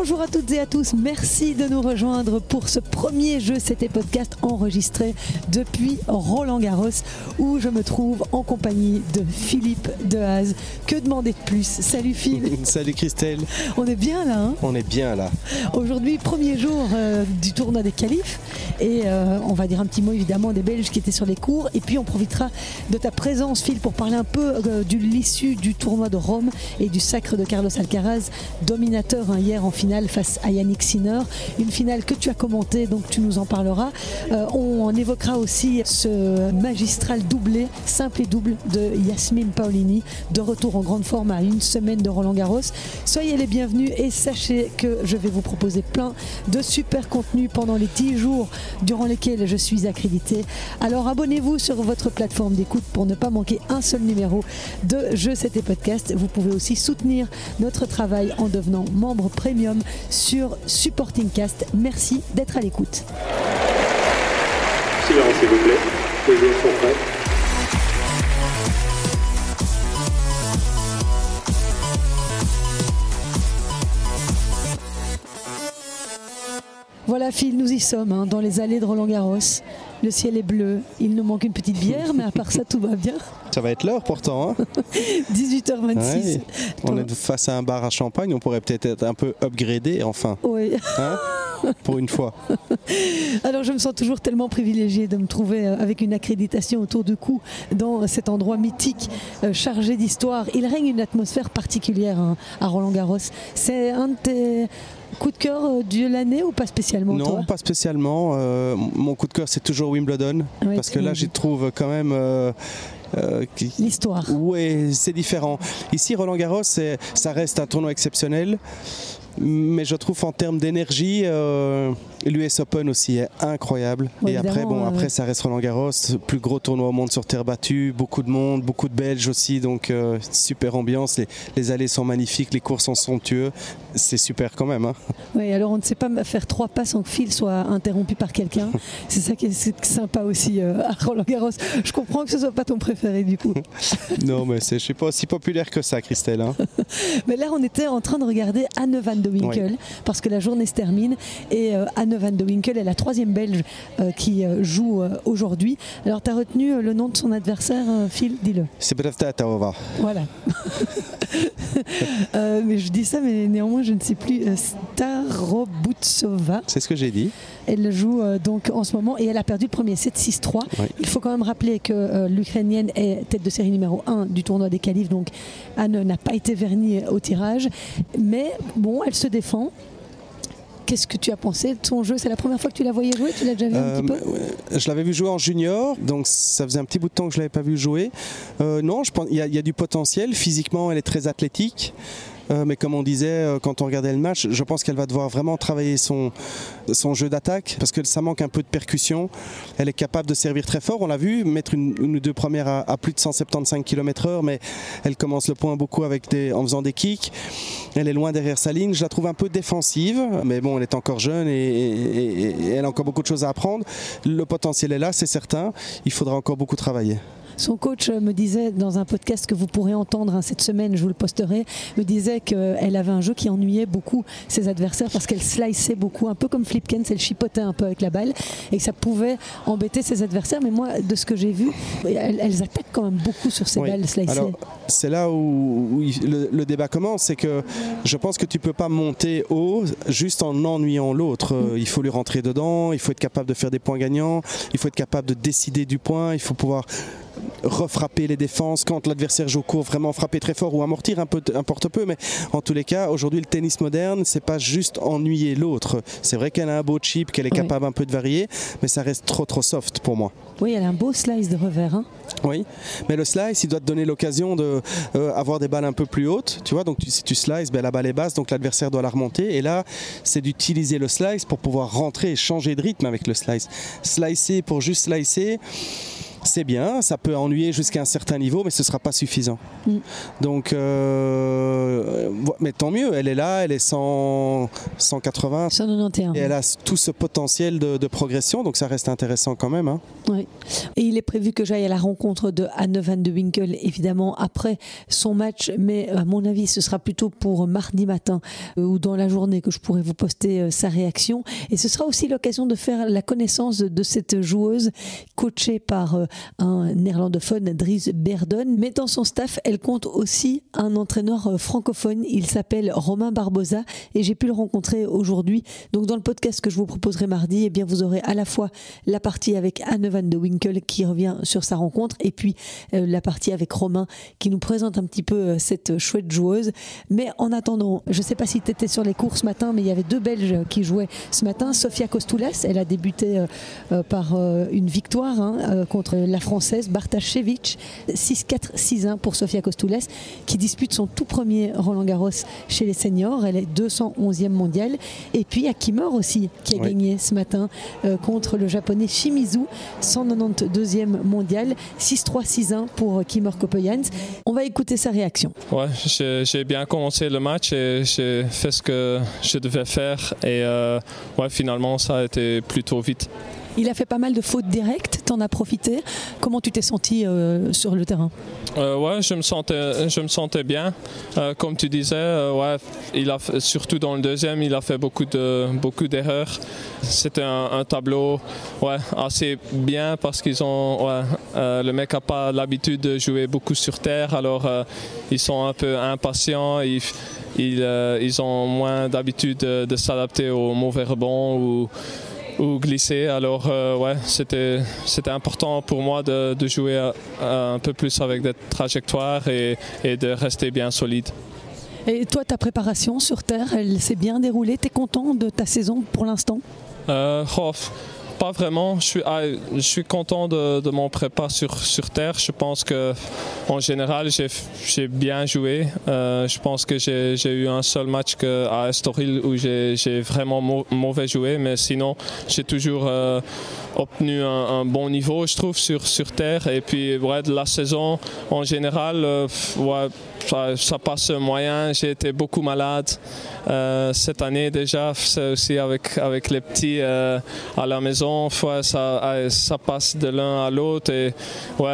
Bonjour à toutes et à tous, merci de nous rejoindre pour ce premier Jeux C'était podcast enregistré depuis Roland-Garros où je me trouve en compagnie de Philippe Dehaze. Que demander de plus? Salut Phil. Salut Christelle. On est bien là hein? On est bien là. Aujourd'hui, premier jour du tournoi des qualifs et on va dire un petit mot évidemment des Belges qui étaient sur les cours et puis on profitera de ta présence Phil pour parler un peu de l'issue du tournoi de Rome et du sacre de Carlos Alcaraz, dominateur hier en finale face à Yannick Sinner, une finale que tu as commentée, donc tu nous en parleras. On évoquera aussi ce magistral doublé, simple et double de Yasmine Paolini, de retour en grande forme à une semaine de Roland-Garros. Soyez les bienvenus et sachez que je vais vous proposer plein de super contenus pendant les 10 jours durant lesquels je suis accréditée. Alors abonnez-vous sur votre plateforme d'écoute pour ne pas manquer un seul numéro de Jeux C'était podcast. Vous pouvez aussi soutenir notre travail en devenant membre premium sur Supporting Cast. Merci d'être à l'écoute. Silence s'il vous plaît, les joueurs sont prêts. Voilà Phil, nous y sommes hein, dans les allées de Roland-Garros. Le ciel est bleu, il nous manque une petite bière, mais à part ça, tout va bien. Ça va être l'heure pourtant. Hein 18h26. Ouais, on est face à un bar à champagne, on pourrait peut-être être un peu upgradé enfin. Oui. Hein pour une fois. Alors je me sens toujours tellement privilégiée de me trouver avec une accréditation autour du cou dans cet endroit mythique, chargé d'histoire. Il règne une atmosphère particulière hein, à Roland-Garros. C'est un de tes coup de cœur de l'année ou pas spécialement? Non, toi pas spécialement. Mon coup de cœur c'est toujours Wimbledon, oui, parce que là j'y trouve quand même l'histoire. Oui, c'est différent. Ici Roland-Garros, ça reste un tournoi exceptionnel. Mais je trouve en termes d'énergie, l'US Open aussi est incroyable. Ouais, et après ça reste Roland-Garros, plus gros tournoi au monde sur terre battue, beaucoup de monde, beaucoup de Belges aussi, donc super ambiance. Les allées sont magnifiques, les cours sont somptueux, c'est super quand même. Hein. Oui, alors on ne sait pas faire 3 pas sans que Phil soit interrompu par quelqu'un. C'est ça qui est sympa aussi à Roland-Garros. Je comprends que ce ne soit pas ton préféré du coup. Non, mais je ne suis pas aussi populaire que ça, Christelle. Hein. Mais là, on était en train de regarder Anne van de Winkel, oui, parce que la journée se termine et Anne van de Winkel est la 3e Belge qui joue aujourd'hui. Alors, tu as retenu le nom de son adversaire, Phil? Dis-le. C'est Sevastova. Voilà. Mais je dis ça, mais néanmoins, je ne sais plus. Starobutsova. C'est ce que j'ai dit. Elle joue donc en ce moment et elle a perdu le premier set 6-3. Oui. Il faut quand même rappeler que l'Ukrainienne est tête de série numéro 1 du tournoi des qualifs, donc Anne n'a pas été vernie au tirage. Mais bon, elle se défend. Qu'est-ce que tu as pensé de son jeu? C'est la première fois que tu la voyais jouer? Tu l'as déjà vu un petit peu? Je l'avais vu jouer en junior, donc ça faisait un petit bout de temps que je ne l'avais pas vu jouer. Non, je pense qu'il y a du potentiel. Physiquement, elle est très athlétique. Mais comme on disait quand on regardait le match, je pense qu'elle va devoir vraiment travailler son jeu d'attaque parce que ça manque un peu de percussion. Elle est capable de servir très fort, on l'a vu, mettre une ou deux premières à plus de 175 km/h, mais elle commence le point beaucoup en faisant des kicks. Elle est loin derrière sa ligne, je la trouve un peu défensive, mais bon, elle est encore jeune et elle a encore beaucoup de choses à apprendre. Le potentiel est là, c'est certain, il faudra encore beaucoup travailler. Son coach me disait dans un podcast que vous pourrez entendre hein, cette semaine, je vous le posterai, me disait qu'elle avait un jeu qui ennuyait beaucoup ses adversaires parce qu'elle sliceait beaucoup, un peu comme Flipkens, elle chipotait un peu avec la balle et que ça pouvait embêter ses adversaires. Mais moi, de ce que j'ai vu, elles attaquent quand même beaucoup sur ces balles slicées. Alors, c'est là où le débat commence, c'est que je pense que tu ne peux pas monter haut juste en ennuyant l'autre. Il faut lui rentrer dedans, il faut être capable de faire des points gagnants, il faut être capable de décider du point, il faut pouvoir refrapper les défenses quand l'adversaire joue court, vraiment frapper très fort ou amortir importe peu, mais en tous les cas aujourd'hui le tennis moderne c'est pas juste ennuyer l'autre, c'est vrai qu'elle a un beau chip, qu'elle est capable un peu de varier, mais ça reste trop soft pour moi. Oui, elle a un beau slice de revers hein. Oui, mais le slice il doit te donner l'occasion d'avoir des balles un peu plus hautes, tu vois, donc si tu slices, la balle est basse, donc l'adversaire doit la remonter et là c'est d'utiliser le slice pour pouvoir rentrer et changer de rythme avec le slice. Slicer pour juste slicer, c'est bien, ça peut ennuyer jusqu'à un certain niveau, mais ce ne sera pas suffisant. Donc, mais tant mieux, elle est là, elle est 180, 191. et elle a tout ce potentiel de progression, donc ça reste intéressant quand même. Hein. Oui. Et il est prévu que j'aille à la rencontre de Anne van de Winkel, évidemment, après son match, mais à mon avis, ce sera plutôt pour mardi matin ou dans la journée que je pourrai vous poster sa réaction. Et ce sera aussi l'occasion de faire la connaissance de cette joueuse coachée par un néerlandophone, Dries Berdon. Mais dans son staff, elle compte aussi un entraîneur francophone. Il s'appelle Romain Barbosa et j'ai pu le rencontrer aujourd'hui. Donc dans le podcast que je vous proposerai mardi, eh bien vous aurez à la fois la partie avec Anne van de Winkel qui revient sur sa rencontre et puis la partie avec Romain qui nous présente un petit peu cette chouette joueuse. Mais en attendant, je ne sais pas si tu étais sur les cours ce matin, mais il y avait 2 Belges qui jouaient ce matin. Sofia Kostoulas, elle a débuté par une victoire contre la Française Bartashevich, 6-4, 6-1 pour Sofia Kostoulas, qui dispute son tout premier Roland-Garros chez les seniors. Elle est 211e mondiale. Et puis il y a Kimmer aussi qui a gagné ce matin contre le japonais Shimizu, 192e mondial, 6-3, 6-1 pour Kimmer Coppejans. On va écouter sa réaction. Ouais, j'ai bien commencé le match et j'ai fait ce que je devais faire et finalement ça a été plutôt vite. Il a fait pas mal de fautes directes, t'en as profité. Comment tu t'es senti sur le terrain ? Je me sentais bien. Comme tu disais, surtout dans le deuxième, il a fait beaucoup d'erreurs. C'était un tableau assez bien parce qu'ils ont le mec n'a pas l'habitude de jouer beaucoup sur terre, alors ils sont un peu impatients. Ils ont moins d'habitude de s'adapter aux mauvais rebonds ou glisser. Alors c'était important pour moi de jouer un peu plus avec des trajectoires et de rester bien solide. Et toi, ta préparation sur terre, elle s'est bien déroulée? Tu es content de ta saison pour l'instant? Pas vraiment. Je suis content de mon prépa sur terre. Je pense qu'en général, j'ai bien joué. Je pense que j'ai eu un seul match à Estoril où j'ai vraiment mauvais joué, mais sinon, j'ai toujours obtenu un bon niveau, je trouve, sur terre. Et puis, de la saison, en général, ça passe moyen. J'ai été beaucoup malade cette année déjà. C'est aussi avec les petits à la maison. Ça passe de l'un à l'autre. Et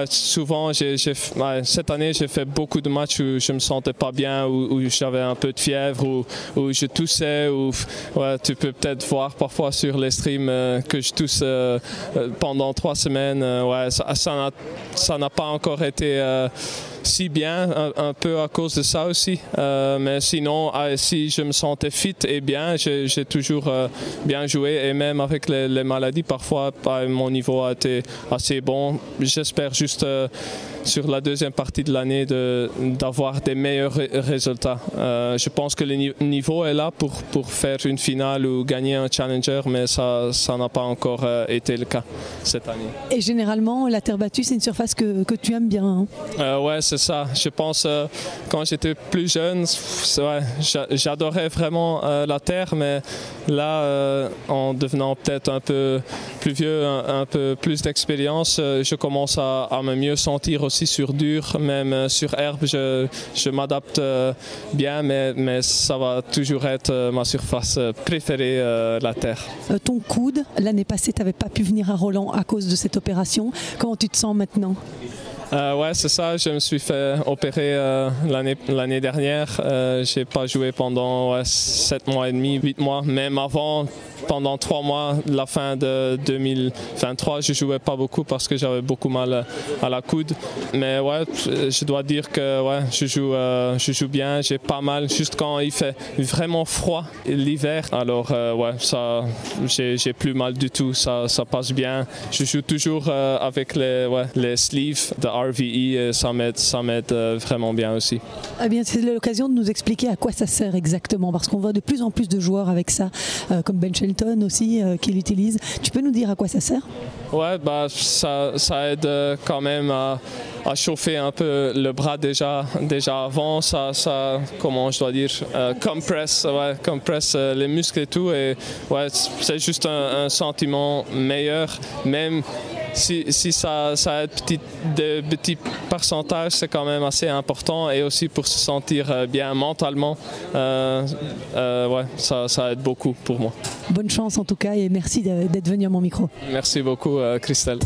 souvent, cette année, j'ai fait beaucoup de matchs où je me sentais pas bien, où j'avais un peu de fièvre, où je toussais. Tu peux peut-être voir parfois sur les streams que je tousse pendant 3 semaines. Ça n'a pas encore été si bien, un peu à cause de ça aussi. Mais sinon, si je me sentais fit et bien, j'ai toujours bien joué. Et même avec les maladies, parfois, mon niveau a été assez bon. J'espère juste sur la deuxième partie de l'année d'avoir des meilleurs résultats. Je pense que le niveau est là pour faire une finale ou gagner un challenger, mais ça n'a pas encore été le cas cette année. Et généralement, la terre battue, c'est une surface que tu aimes bien. C'est ça. Je pense quand j'étais plus jeune, j'adorais vraiment la terre, mais là, en devenant peut-être un peu plus vieux, un peu plus d'expérience, je commence à me mieux sentir aussi sur dur, même sur herbe, je m'adapte bien, mais ça va toujours être ma surface préférée, la terre. Ton coude, l'année passée, tu n'avais pas pu venir à Roland à cause de cette opération. Comment tu te sens maintenant ? C'est ça, je me suis fait opérer l'année dernière. Je n'ai pas joué pendant 7 mois et demi, 8 mois, même avant. Pendant 3 mois, la fin de 2023, je ne jouais pas beaucoup parce que j'avais beaucoup mal à la coude. Mais je dois dire que je joue bien, j'ai pas mal, juste quand il fait vraiment froid l'hiver. Alors j'ai plus mal du tout, ça passe bien. Je joue toujours avec les sleeves de RVE et ça m'aide vraiment bien aussi. Eh bien, c'est l'occasion de nous expliquer à quoi ça sert exactement, parce qu'on voit de plus en plus de joueurs avec ça, comme Ben Shelton aussi qui l'utilise. Tu peux nous dire à quoi ça sert? Ça aide quand même à chauffer un peu le bras déjà avant. Ça comment je dois dire, compresse les muscles et tout. Et c'est juste un sentiment meilleur, même si ça aide de petits pourcentages, c'est quand même assez important. Et aussi pour se sentir bien mentalement, ouais, ça aide beaucoup pour moi. Bonne chance en tout cas et merci d'être venu à mon micro. Merci beaucoup, Christelle.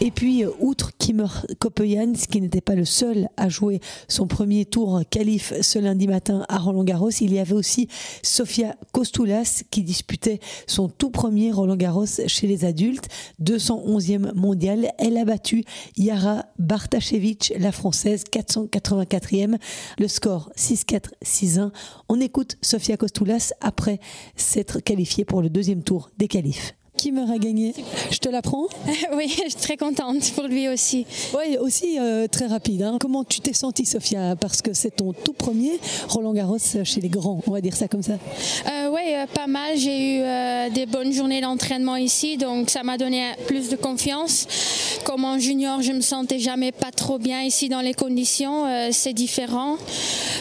Et puis, outre Kimmer Coppejans, qui n'était pas le seul à jouer son premier tour qualif ce lundi matin à Roland-Garros, il y avait aussi Sofia Kostoulas qui disputait son tout premier Roland-Garros chez les adultes, 211e mondial. Elle a battu Yara Bartashevich, la française, 484e. Le score 6-4, 6-1. On écoute Sofia Kostoulas après s'être qualifiée pour le deuxième tour des qualifs. Kimmer a gagné. Je te l'apprends ? Oui, je suis très contente pour lui aussi. Oui, aussi très rapide. Hein. Comment tu t'es sentie, Sofia ? Parce que c'est ton tout premier Roland-Garros chez les grands, on va dire ça comme ça. Oui, pas mal. J'ai eu des bonnes journées d'entraînement ici, donc ça m'a donné plus de confiance. Comme en junior, je me sentais jamais pas trop bien ici dans les conditions. C'est différent.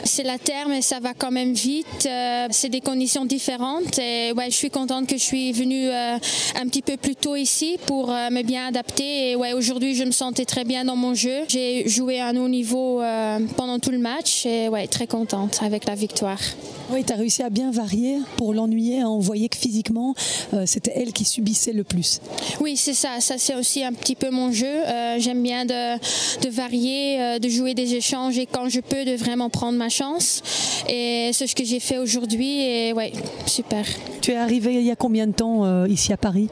C'est la terre, mais ça va quand même vite. C'est des conditions différentes. Et ouais, je suis contente que je suis venue un petit peu plus tôt ici pour me bien adapter. Et ouais, aujourd'hui, je me sentais très bien dans mon jeu. J'ai joué à un haut niveau pendant tout le match et ouais, très contente avec la victoire. Oui, tu as réussi à bien varier pour l'ennuyer. On voyait que physiquement, c'était elle qui subissait le plus. Oui, c'est ça. Ça, c'est aussi un petit peu mon jeu. J'aime bien de varier, de jouer des échanges et quand je peux, de vraiment prendre ma chance. Et c'est ce que j'ai fait aujourd'hui. Et ouais, super. Tu es arrivée il y a combien de temps ici à Paris ?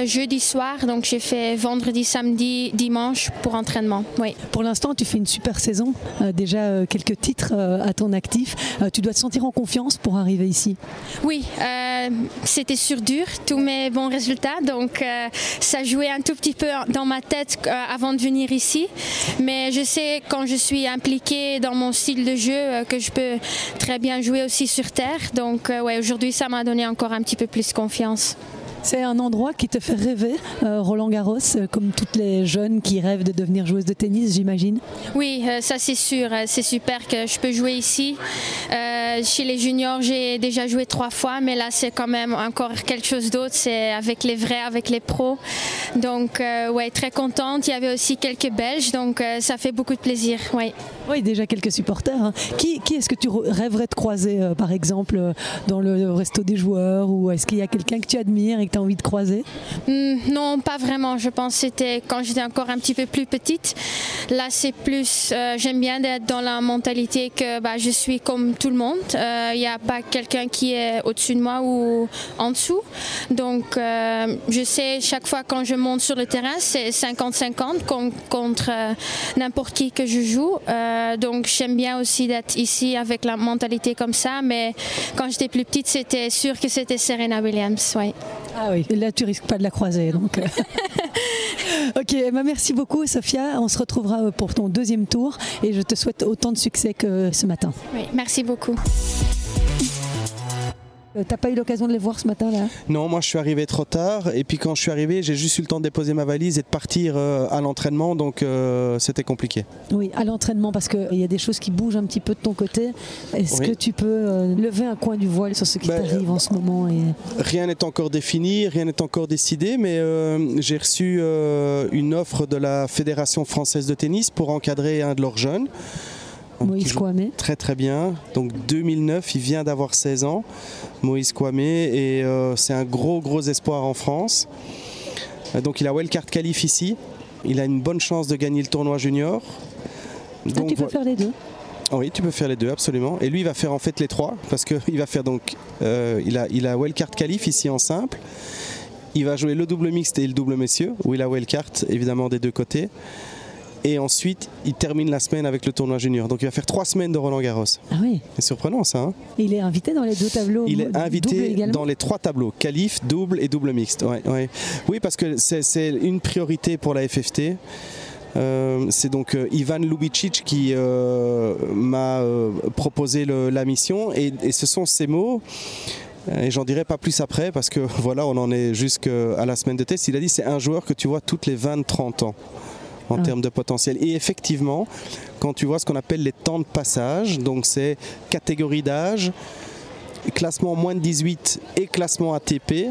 Jeudi soir, donc j'ai fait vendredi, samedi, dimanche pour entraînement. Oui. Pour l'instant, tu fais une super saison, déjà quelques titres à ton actif. Tu dois te sentir en confiance pour arriver ici ? Oui, c'était dur, tous mes bons résultats, donc ça jouait un tout petit peu dans ma tête avant de venir ici. Mais je sais quand je suis impliquée dans mon style de jeu que je peux très bien jouer aussi sur terre. Donc ouais, aujourd'hui, ça m'a donné encore un petit peu plus confiance. C'est un endroit qui te fait rêver, Roland-Garros, comme toutes les jeunes qui rêvent de devenir joueuses de tennis, j'imagine. Oui, ça c'est sûr. C'est super que je peux jouer ici. Chez les juniors, j'ai déjà joué 3 fois, mais là c'est quand même encore quelque chose d'autre. C'est avec les vrais, avec les pros. Donc ouais, très contente. Il y avait aussi quelques Belges, donc ça fait beaucoup de plaisir. Ouais. Oui, déjà quelques supporters. Hein. Qui est-ce que tu rêverais de croiser, par exemple, dans le resto des joueurs, ou est-ce qu'il y a quelqu'un que tu admires et que tu as envie de croiser ? Non, pas vraiment. Je pense que c'était quand j'étais encore un petit peu plus petite. Là, c'est plus, j'aime bien d'être dans la mentalité que je suis comme tout le monde. Il n'y a pas quelqu'un qui est au-dessus de moi ou en dessous. Donc, je sais, chaque fois quand je monte sur le terrain, c'est 50-50 contre n'importe qui que je joue. Donc, j'aime bien aussi d'être ici avec la mentalité comme ça. Mais quand j'étais plus petite, c'était sûr que c'était Serena Williams. Ouais. Ah oui, là tu risques pas de la croiser. Donc. Ok, merci beaucoup Sofia. On se retrouvera pour ton deuxième tour et je te souhaite autant de succès que ce matin. Oui, merci beaucoup. T'as pas eu l'occasion de les voir ce matin là ? Non, moi je suis arrivé trop tard et puis quand je suis arrivé, j'ai juste eu le temps de déposer ma valise et de partir à l'entraînement, donc c'était compliqué. Oui, à l'entraînement parce qu'il y a des choses qui bougent un petit peu de ton côté. Est-ce que tu peux lever un coin du voile sur ce qui t'arrive en ce moment Rien n'est encore défini, rien n'est encore décidé, mais j'ai reçu une offre de la Fédération française de tennis pour encadrer un de leurs jeunes. Moïse Kouamé. Très très bien. Donc 2009, il vient d'avoir 16 ans, Moïse Kouamé, et c'est un gros espoir en France. Donc il a wildcard qualif ici. Il a une bonne chance de gagner le tournoi junior. Donc, tu peux faire les deux ? Oui, tu peux faire les deux, absolument. Et lui, il va faire en fait les 3, parce qu'il va faire donc, il a wildcard qualif ici en simple. Il va jouer le double mixte et le double messieurs, où il a wildcard évidemment des deux côtés. Et ensuite, il termine la semaine avec le tournoi junior. Donc il va faire 3 semaines de Roland-Garros. Ah oui. C'est surprenant ça. Hein, il est invité dans les 2 tableaux. Il est invité dans les 3 tableaux, qualif, double et double mixte. Ouais. Oui, parce que c'est une priorité pour la FFT. C'est donc Ivan Lubicic qui m'a proposé la mission et ce sont ces mots. Et j'en dirai pas plus après parce que voilà, on en est jusqu'à la semaine de test. Il a dit c'est un joueur que tu vois toutes les 20-30 ans. En termes de potentiel. Et effectivement, quand tu vois ce qu'on appelle les temps de passage, donc c'est catégorie d'âge, classement moins de 18 et classement ATP,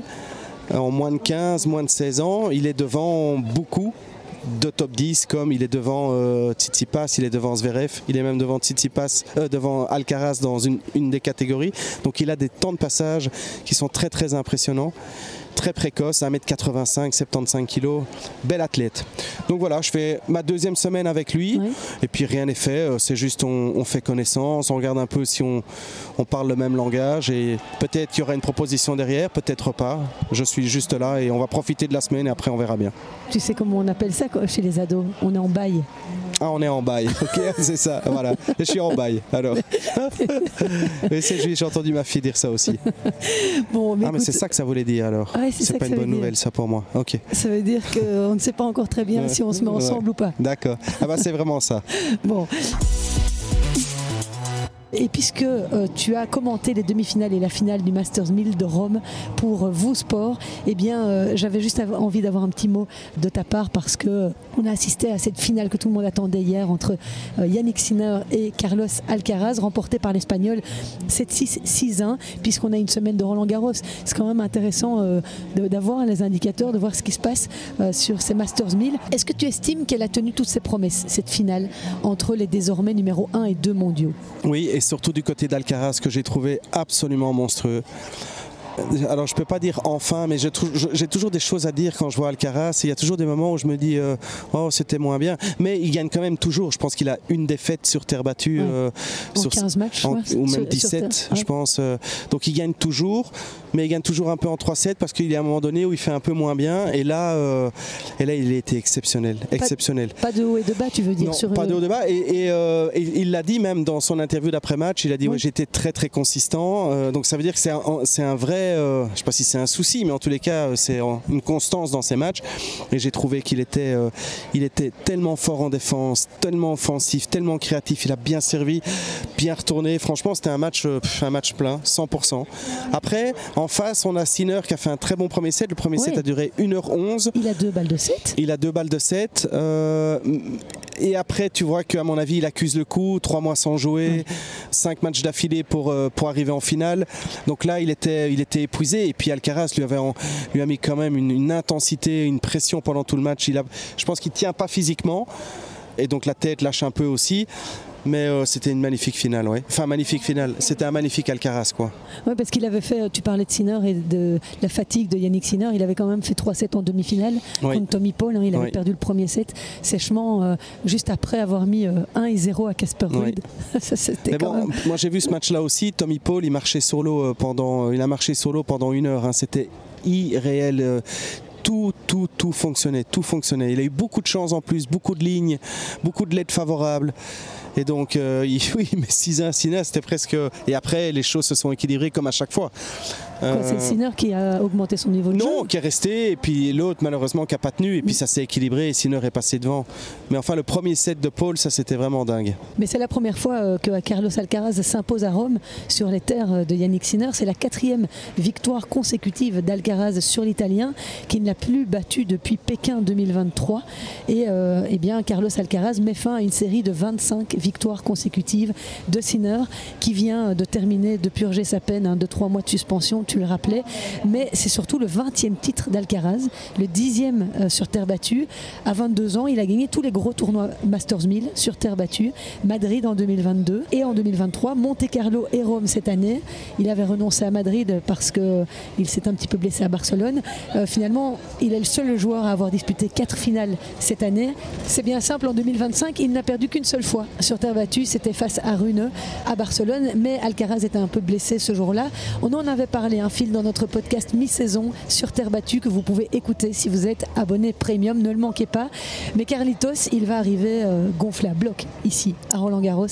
en moins de 15, moins de 16 ans. Il est devant beaucoup de top 10, comme il est devant Tsitsipas, il est devant Zverev, il est même devant devant Alcaraz dans une des catégories. Donc il a des temps de passage qui sont très très impressionnants. Très précoce, 1m85, 75 kg, bel athlète. Donc voilà, je fais ma deuxième semaine avec lui, et puis rien n'est fait, c'est juste on fait connaissance, on regarde un peu si on parle le même langage, et peut-être qu'il y aura une proposition derrière, peut-être pas. Je suis juste là et on va profiter de la semaine et après on verra bien. Tu sais comment on appelle ça chez les ados? On est en bail. Ah, on est en bail, ok, c'est ça, voilà. Je suis en bail, alors. Mais c'est juste, j'ai entendu ma fille dire ça aussi. Bon, mais mais c'est ça que ça voulait dire alors. Ouais, c'est pas une bonne nouvelle ça pour moi. Ok. Ça veut dire qu'on ne sait pas encore très bien si on se met ensemble ou pas. D'accord. Ah bah c'est vraiment ça. Bon. Et puisque tu as commenté les demi-finales et la finale du Masters 1000 de Rome pour Vous Sport, eh bien, j'avais juste envie d'avoir un petit mot de ta part parce que on a assisté à cette finale que tout le monde attendait hier entre Yannick Sinner et Carlos Alcaraz, remportée par l'Espagnol 7-6, 6-1, puisqu'on a une semaine de Roland-Garros. C'est quand même intéressant d'avoir les indicateurs, de voir ce qui se passe sur ces Masters 1000. Est-ce que tu estimes qu'elle a tenu toutes ses promesses, cette finale, entre les désormais numéro 1 et 2 mondiaux? Oui, et surtout du côté d'Alcaraz que j'ai trouvé absolument monstrueux. Alors je peux pas dire enfin, mais j'ai toujours des choses à dire quand je vois Alcaraz. Il y a toujours des moments où je me dis oh c'était moins bien, mais il gagne quand même toujours. Je pense qu'il a une défaite sur terre battue sur 15 matchs ou même 17 je pense. Donc il gagne toujours, mais il gagne toujours un peu en 3-7 parce qu'il y a un moment donné où il fait un peu moins bien, et là il a été exceptionnel. Pas de haut et de bas, tu veux dire? Non, pas de haut et de bas, et il l'a dit même dans son interview d'après-match, il a dit ouais, j'étais très très consistant, donc ça veut dire que c'est un vrai je ne sais pas si c'est un souci, mais en tous les cas c'est une constance dans ses matchs, et j'ai trouvé qu'il était tellement fort en défense, tellement offensif, tellement créatif, il a bien servi, bien retourné, franchement c'était un match plein, 100%. Après en face on a Sinner qui a fait un très bon premier set, le premier set a duré 1h11. Il a 2 balles de 7. Il a 2 balles de 7, et après tu vois qu'à mon avis il accuse le coup, 3 mois sans jouer, 5 matchs d'affilée pour arriver en finale, donc là il était épuisé, et puis Alcaraz lui a mis quand même une intensité, une pression pendant tout le match. Je pense qu'il ne tient pas physiquement, et donc la tête lâche un peu aussi. Mais c'était une magnifique finale, Enfin, magnifique finale. C'était un magnifique Alcaraz, quoi. Oui, parce qu'il avait fait, tu parlais de Sinner et de la fatigue de Yannick Sinner, il avait quand même fait 3-7 en demi-finale contre Tommy Paul. Il avait perdu le premier set sèchement, juste après avoir mis 1-0 à Casper Ruud. Ça, c'était moi j'ai vu ce match-là aussi. Tommy Paul, il a marché solo pendant 1 heure. C'était irréel. Tout fonctionnait, tout fonctionnait. Il a eu beaucoup de chance en plus, beaucoup de lignes, beaucoup de LED favorables. Et donc, oui, mais 6-1, c'était presque... Et après, les choses se sont équilibrées comme à chaque fois. C'est le Sinner qui a augmenté son niveau de jeu? Non, qui est resté, et puis l'autre, malheureusement, qui n'a pas tenu, et puis ça s'est équilibré, et Sinner est passé devant. Mais enfin, le premier set de Paul, ça, c'était vraiment dingue. Mais c'est la première fois que Carlos Alcaraz s'impose à Rome, sur les terres de Yannick Sinner. C'est la 4e victoire consécutive d'Alcaraz sur l'Italien, qui ne l'a plus battu depuis Pékin 2023. Et eh bien, Carlos Alcaraz met fin à une série de 25 victoires consécutives de Sinner, qui vient de terminer, de purger sa peine de 3 mois de suspension, tu le rappelais, mais c'est surtout le 20e titre d'Alcaraz, le 10e sur terre battue. À 22 ans, il a gagné tous les gros tournois Masters 1000 sur terre battue, Madrid en 2022 et en 2023, Monte-Carlo et Rome cette année. Il avait renoncé à Madrid parce qu'il s'est un petit peu blessé à Barcelone. Finalement, il est le seul joueur à avoir disputé 4 finales cette année. C'est bien simple, en 2025, il n'a perdu qu'une seule fois sur terre battue, c'était face à Rune à Barcelone, mais Alcaraz était un peu blessé ce jour-là. On en avait parlé un fil dans notre podcast mi-saison sur terre battue que vous pouvez écouter si vous êtes abonné premium, ne le manquez pas. Mais Carlitos, il va arriver gonflé à bloc ici à Roland-Garros,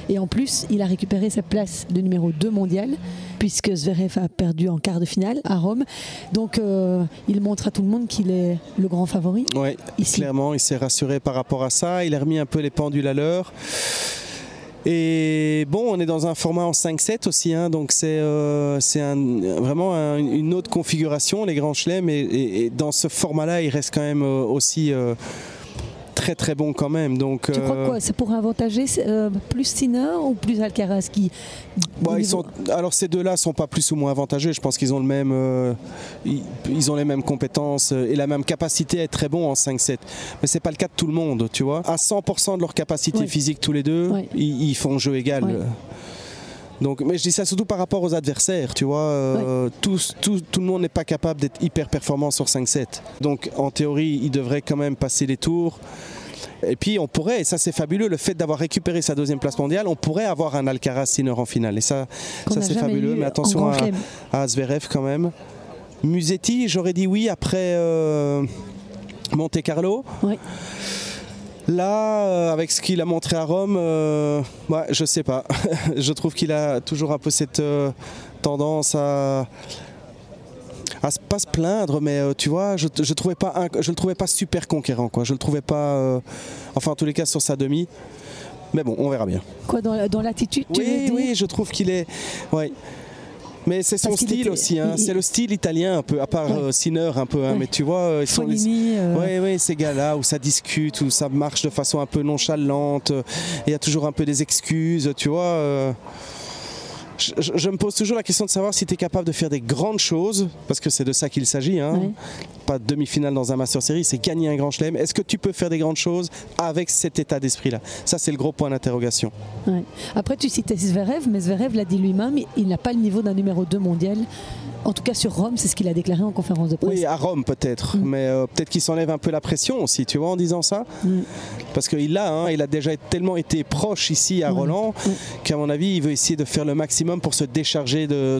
et en plus il a récupéré sa place de numéro 2 mondial puisque Zverev a perdu en quart de finale à Rome, donc il montre à tout le monde qu'il est le grand favori. Oui, clairement il s'est rassuré par rapport à ça, il a remis un peu les pendules à l'heure. Et bon, on est dans un format en 5-7 aussi, donc c'est vraiment une autre configuration, les grands chelems, et dans ce format-là, il reste quand même aussi très très bon quand même. Donc, tu crois quoi, ça pourrait avantager plus Sinner ou plus Alcaraz qui... Alors ces deux-là sont pas plus ou moins avantageux. Je pense qu'ils ont le même, ils ont les mêmes compétences et la même capacité à être très bons en 5-7. Mais c'est pas le cas de tout le monde, tu vois. À 100% de leur capacité physique tous les deux, ils font jeu égal. Ouais. Donc, mais je dis ça surtout par rapport aux adversaires, tu vois. Tout le monde n'est pas capable d'être hyper performant sur 5-7. Donc en théorie, il devrait quand même passer les tours. Et puis on pourrait, et ça c'est fabuleux, le fait d'avoir récupéré sa 2e place mondiale, on pourrait avoir un Alcaraz-Sinner en finale. Et ça c'est fabuleux, mais attention à Zverev quand même. Musetti, j'aurais dit oui après Monte Carlo. Oui. Là, avec ce qu'il a montré à Rome, je sais pas. Je trouve qu'il a toujours un peu cette tendance à pas se plaindre, mais tu vois, je le trouvais pas super conquérant, quoi. Je le trouvais pas, enfin en tous les cas sur sa demi. Mais bon, on verra bien. Quoi, dans l'attitude, tu veux dire ? Oui, je trouve qu'il est, ouais. Mais c'est son style aussi, hein. C'est le style italien un peu, à part Sinner un peu, hein. Mais tu vois, ils sont ces gars-là où ça discute, où ça marche de façon un peu nonchalante, il y a toujours un peu des excuses, tu vois. Je me pose toujours la question de savoir si tu es capable de faire des grandes choses, parce que c'est de ça qu'il s'agit, hein. Pas de demi-finale dans un Master Series, c'est gagner un grand chelem. Est-ce que tu peux faire des grandes choses avec cet état d'esprit-là? Ça, c'est le gros point d'interrogation. Ouais. Après, tu citais Zverev, mais Zverev l'a dit lui-même, il n'a pas le niveau d'un numéro 2 mondial. En tout cas, sur Rome, c'est ce qu'il a déclaré en conférence de presse. Oui, à Rome peut-être, mais peut-être qu'il s'enlève un peu la pression aussi, tu vois, en disant ça. Parce qu'il a déjà tellement été proche ici à Roland qu'à mon avis, il veut essayer de faire le maximum pour se décharger de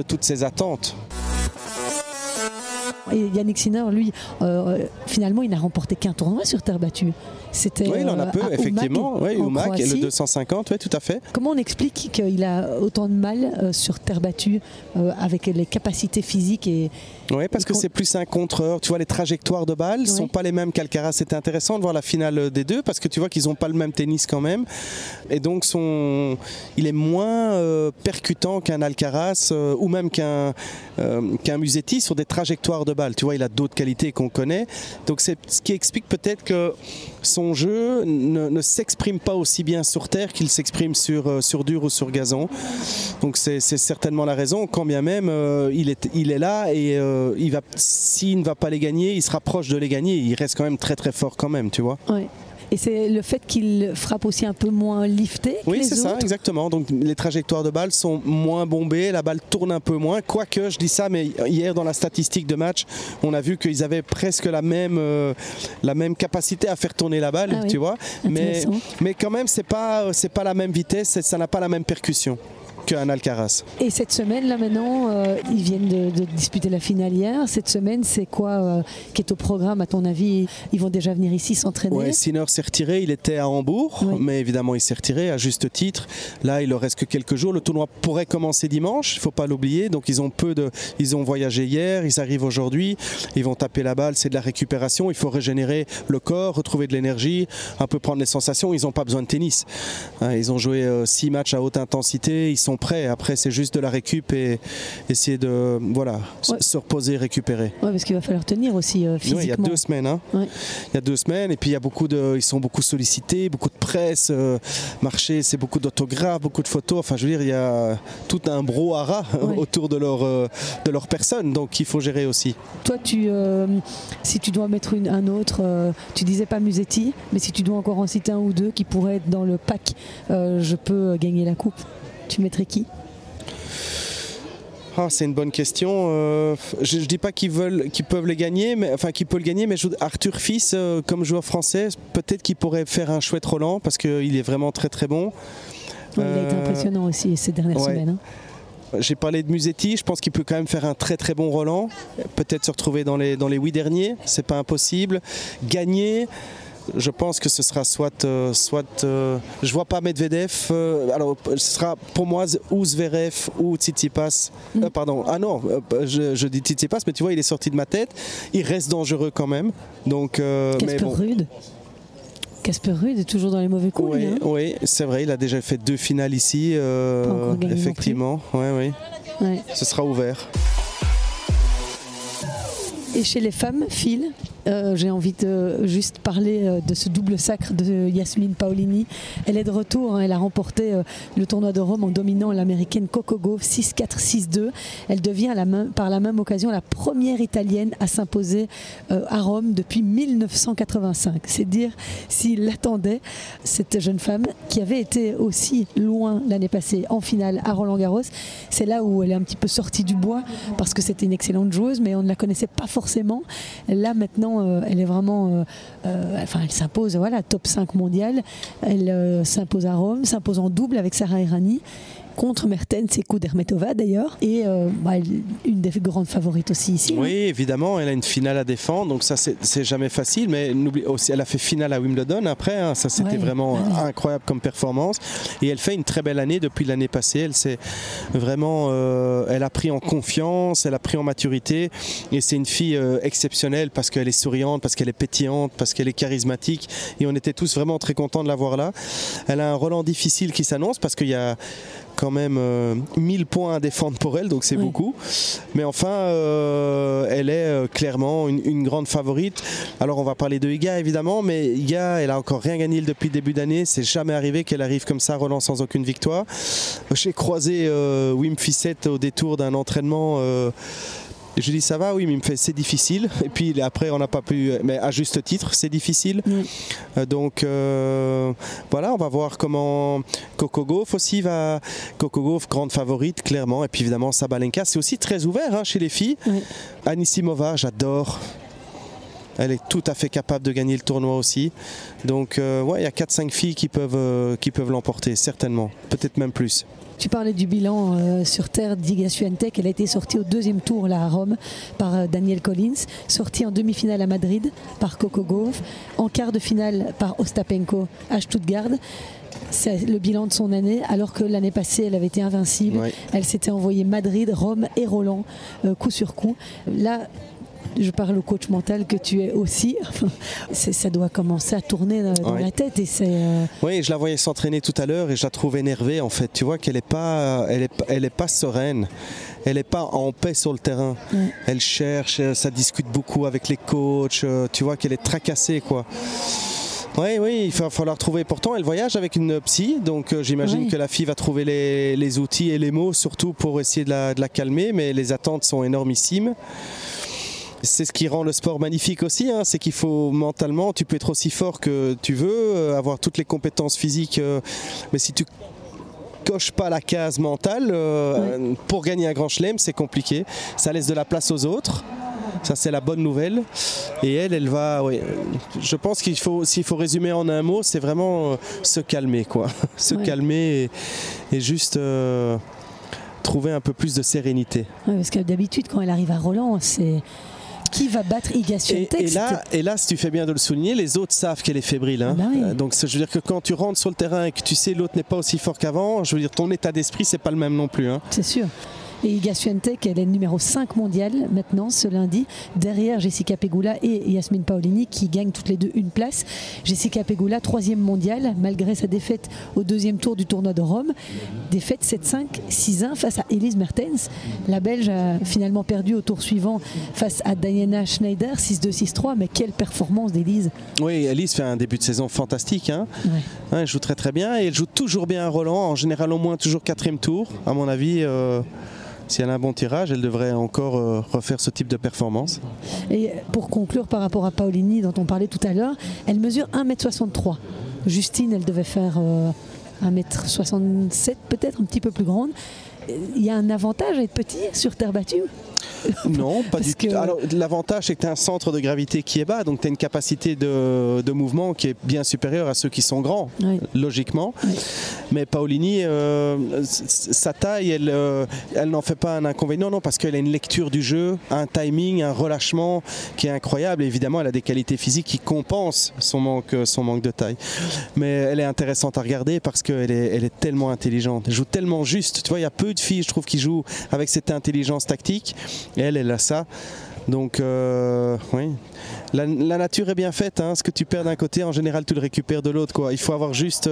toutes ses attentes. Et Yannick Sinner, lui, finalement, il n'a remporté qu'un tournoi sur terre battue. Oui, il en a peu, effectivement. Au MAC, et le 250, oui, tout à fait. Comment on explique qu'il a autant de mal sur terre battue avec les capacités physiques Oui, parce que c'est plus un contreur. Tu vois, les trajectoires de balles ne sont pas les mêmes qu'Alcaraz. C'était intéressant de voir la finale des deux parce que tu vois qu'ils n'ont pas le même tennis quand même. Et donc, il est moins percutant qu'un Alcaraz ou même qu'un Musetti sur des trajectoires de balles. Tu vois, il a d'autres qualités qu'on connaît. Donc, c'est ce qui explique peut-être que son jeu ne s'exprime pas aussi bien sur terre qu'il s'exprime sur dur ou sur gazon. Donc c'est certainement la raison, quand bien même il est là et s'il ne va pas les gagner, il se rapproche de les gagner. Il reste quand même très très fort quand même, tu vois. Ouais. Et c'est le fait qu'il frappe aussi un peu moins lifté que oui, c'est ça, exactement. Donc les trajectoires de balles sont moins bombées, la balle tourne un peu moins. Quoique, je dis ça, mais hier dans la statistique de match, on a vu qu'ils avaient presque la même capacité à faire tourner la balle, tu vois. Mais quand même, c'est pas la même vitesse, ça n'a pas la même percussion qu'un Alcaraz. Et cette semaine là maintenant, ils viennent de disputer la finale hier. Cette semaine, c'est quoi qui est au programme à ton avis? Ils vont déjà venir ici s'entraîner? Ouais, Sinner s'est retiré, il était à Hambourg, mais évidemment il s'est retiré à juste titre. Là, il ne reste que quelques jours. Le tournoi pourrait commencer dimanche, il ne faut pas l'oublier. Donc ils ont voyagé hier, ils arrivent aujourd'hui, ils vont taper la balle, c'est de la récupération. Il faut régénérer le corps, retrouver de l'énergie, un peu prendre les sensations. Ils n'ont pas besoin de tennis. Ils ont joué 6 matchs à haute intensité, ils sont prêts. Après, c'est juste de la récup et essayer de se reposer, récupérer. Oui, parce qu'il va falloir tenir aussi physiquement. Il y a 2 semaines. Hein. Il y a 2 semaines et puis ils sont beaucoup sollicités, beaucoup de presse. Marcher, c'est beaucoup d'autographes, beaucoup de photos. Enfin, je veux dire, il y a tout un brouhaha autour de leur personne, donc il faut gérer aussi. Toi, si tu dois mettre un autre, tu disais pas Musetti, mais si tu dois encore en citer un ou deux qui pourraient être dans le pack, je peux gagner la coupe. Tu mettrais qui? C'est une bonne question. Je ne dis pas qu'ils peuvent les gagner, mais Arthur Fils, comme joueur français, peut-être qu'il pourrait faire un chouette Roland parce qu'il est vraiment très très bon. Il a été impressionnant aussi ces dernières semaines. J'ai parlé de Musetti, je pense qu'il peut quand même faire un très très bon Roland. Peut-être se retrouver dans les 8 derniers, c'est pas impossible. Gagner. Je pense que ce sera je vois pas Medvedev, alors ce sera pour moi ou Zverev ou Tsitsipas. Je dis Tsitsipas, mais tu vois, il est sorti de ma tête. Il reste dangereux quand même. Donc, Casper Ruud est toujours dans les mauvais coups. Oui, c'est vrai, il a déjà fait 2 finales ici, effectivement. Ce sera ouvert. Et chez les femmes, Phil, J'ai envie de juste parler de ce double sacre de Yasmine Paolini. Elle est de retour, hein, elle a remporté le tournoi de Rome en dominant l'américaine Coco Gauff 6-4, 6-2. Elle devient par la même occasion la première italienne à s'imposer à Rome depuis 1985. C'est dire s'il l'attendait, cette jeune femme qui avait été aussi loin l'année passée en finale à Roland-Garros. C'est là où elle est un petit peu sortie du bois parce que c'était une excellente joueuse, mais on ne la connaissait pas forcément. Là maintenant, elle est vraiment, elle s'impose, voilà, top 5 mondial. Elle s'impose à Rome, s'impose en double avec Sarah Errani contre Mertens et Kudermetova d'ailleurs, et une des grandes favorites aussi ici. Oui, évidemment, elle a une finale à défendre, donc ça c'est jamais facile, mais n'oublie aussi, elle a fait finale à Wimbledon après, hein, ça c'était vraiment incroyable comme performance, et elle fait une très belle année depuis l'année passée. Elle s'est vraiment, elle a pris en confiance, elle a pris en maturité, et c'est une fille exceptionnelle parce qu'elle est souriante, parce qu'elle est pétillante, parce qu'elle est charismatique, et on était tous vraiment très contents de la voir là. Elle a un Roland difficile qui s'annonce parce qu'il y a quand même 1000 points à défendre pour elle, donc c'est beaucoup, mais enfin elle est clairement une grande favorite. Alors on va parler de Iga évidemment, mais Iga, elle a encore rien gagné depuis le début d'année, c'est jamais arrivé qu'elle arrive comme ça, Roland, sans aucune victoire. J'ai croisé Wim Fissette au détour d'un entraînement, je lui dis ça va, oui, mais il me fait c'est difficile, et puis après on n'a pas pu, mais à juste titre c'est difficile. Donc voilà, on va voir comment Coco Gauff aussi va. Coco Gauff, grande favorite clairement, et puis évidemment Sabalenka, c'est aussi très ouvert hein, chez les filles. Anisimova, j'adore. Elle est tout à fait capable de gagner le tournoi aussi. Donc il y a 4-5 filles qui peuvent l'emporter, certainement, peut-être même plus. Tu parlais du bilan sur terre d'Iga Swiatek. Elle a été sortie au deuxième tour là, à Rome par Danielle Collins, sortie en demi-finale à Madrid par Coco Gauff, en quart de finale par Ostapenko à Stuttgart. C'est le bilan de son année, alors que l'année passée elle avait été invincible. Elle s'était envoyée Madrid, Rome et Roland coup sur coup. Là, je parle au coach mental que tu es aussi. Ça doit commencer à tourner dans la tête. Et oui, je la voyais s'entraîner tout à l'heure et je la trouve énervée en fait. Tu vois qu'elle n'est pas, elle est pas sereine. Elle n'est pas en paix sur le terrain. Elle cherche, ça discute beaucoup avec les coachs. Tu vois qu'elle est tracassée quoi. Oui, il va falloir trouver. Pourtant, elle voyage avec une psy, donc j'imagine que la fille va trouver les outils et les mots, surtout pour essayer de la calmer. Mais les attentes sont énormissimes. C'est ce qui rend le sport magnifique aussi, hein, c'est qu'il faut mentalement, tu peux être aussi fort que tu veux, avoir toutes les compétences physiques, mais si tu coches pas la case mentale, pour gagner un grand chelem, c'est compliqué. Ça laisse de la place aux autres. Ça c'est la bonne nouvelle. Et elle va. Je pense qu'il faut, s'il faut résumer en un mot, c'est vraiment se calmer, quoi. Se calmer et juste trouver un peu plus de sérénité. Parce que d'habitude, quand elle arrive à Roland, c'est qui va battre Iga Swiatek. Et là, si tu fais bien de le souligner, les autres savent qu'elle est fébrile. Hein. Donc je veux dire que quand tu rentres sur le terrain et que tu sais l'autre n'est pas aussi fort qu'avant, je veux dire ton état d'esprit c'est pas le même non plus. Hein. C'est sûr. Et Iga Swiatek, elle est numéro 5 mondiale maintenant ce lundi, derrière Jessica Pegula et Yasmine Paolini qui gagnent toutes les deux une place. Jessica Pegula, 3e mondiale, malgré sa défaite au deuxième tour du tournoi de Rome. Défaite 7-5, 6-1 face à Elise Mertens. La Belge a finalement perdu au tour suivant face à Diana Schneider, 6-2, 6-3. Mais quelle performance d'Elise. Oui, Elise fait un début de saison fantastique. Hein. Elle joue très très bien et elle joue toujours bien à Roland, en général au moins toujours 4e tour. À mon avis, si elle a un bon tirage, elle devrait encore refaire ce type de performance. Et pour conclure par rapport à Paolini dont on parlait tout à l'heure, elle mesure 1m63. Justine, elle devait faire 1m67 peut-être, un petit peu plus grande. Il y a un avantage à être petit sur terre battue? Non, pas du tout. Alors, l'avantage, c'est que tu as un centre de gravité qui est bas, donc tu as une capacité de mouvement qui est bien supérieure à ceux qui sont grands, logiquement. Mais Paolini, sa taille, elle n'en fait pas un inconvénient, non, parce qu'elle a une lecture du jeu, un timing, un relâchement qui est incroyable. Et évidemment, elle a des qualités physiques qui compensent son manque de taille. Mais elle est intéressante à regarder parce qu'elle est tellement intelligente. Elle joue tellement juste. Tu vois, il y a peu de filles, je trouve, qui jouent avec cette intelligence tactique. Et elle a ça. Donc, oui. La nature est bien faite, hein. Ce que tu perds d'un côté, en général, tu le récupères de l'autre, quoi. Il faut avoir juste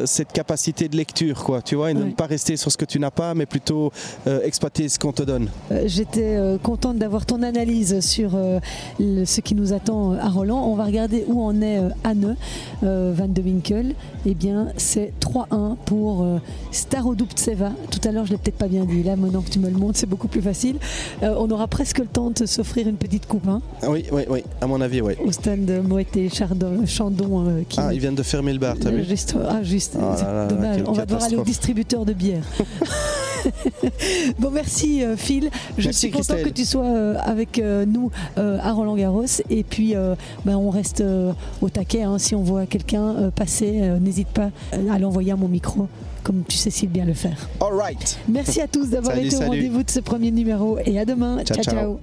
cette capacité de lecture, quoi. Tu vois, et ne pas rester sur ce que tu n'as pas, mais plutôt exploiter ce qu'on te donne. J'étais contente d'avoir ton analyse sur ce qui nous attend à Roland. On va regarder où en est Anne van de Winkel. Eh bien, c'est 3-1 pour Starodubtseva. Tout à l'heure, je ne l'ai peut-être pas bien dit. Là, maintenant que tu me le montres, c'est beaucoup plus facile. On aura presque le temps de s'offrir une petite coupe. Hein. Oui, à mon avis, oui. Au stand de Moët Chandon. Ils viennent de fermer le bar, t'as vu? Juste, dommage. On va devoir aller au distributeur de bière. Bon, merci Phil. Je suis content que tu sois avec nous à Roland-Garros. Et puis, on reste au taquet. Hein. Si on voit quelqu'un passer, n'hésite pas à l'envoyer à mon micro, comme tu sais si bien le faire. All right. Merci à tous d'avoir été au rendez-vous de ce premier numéro. Et à demain. Ciao.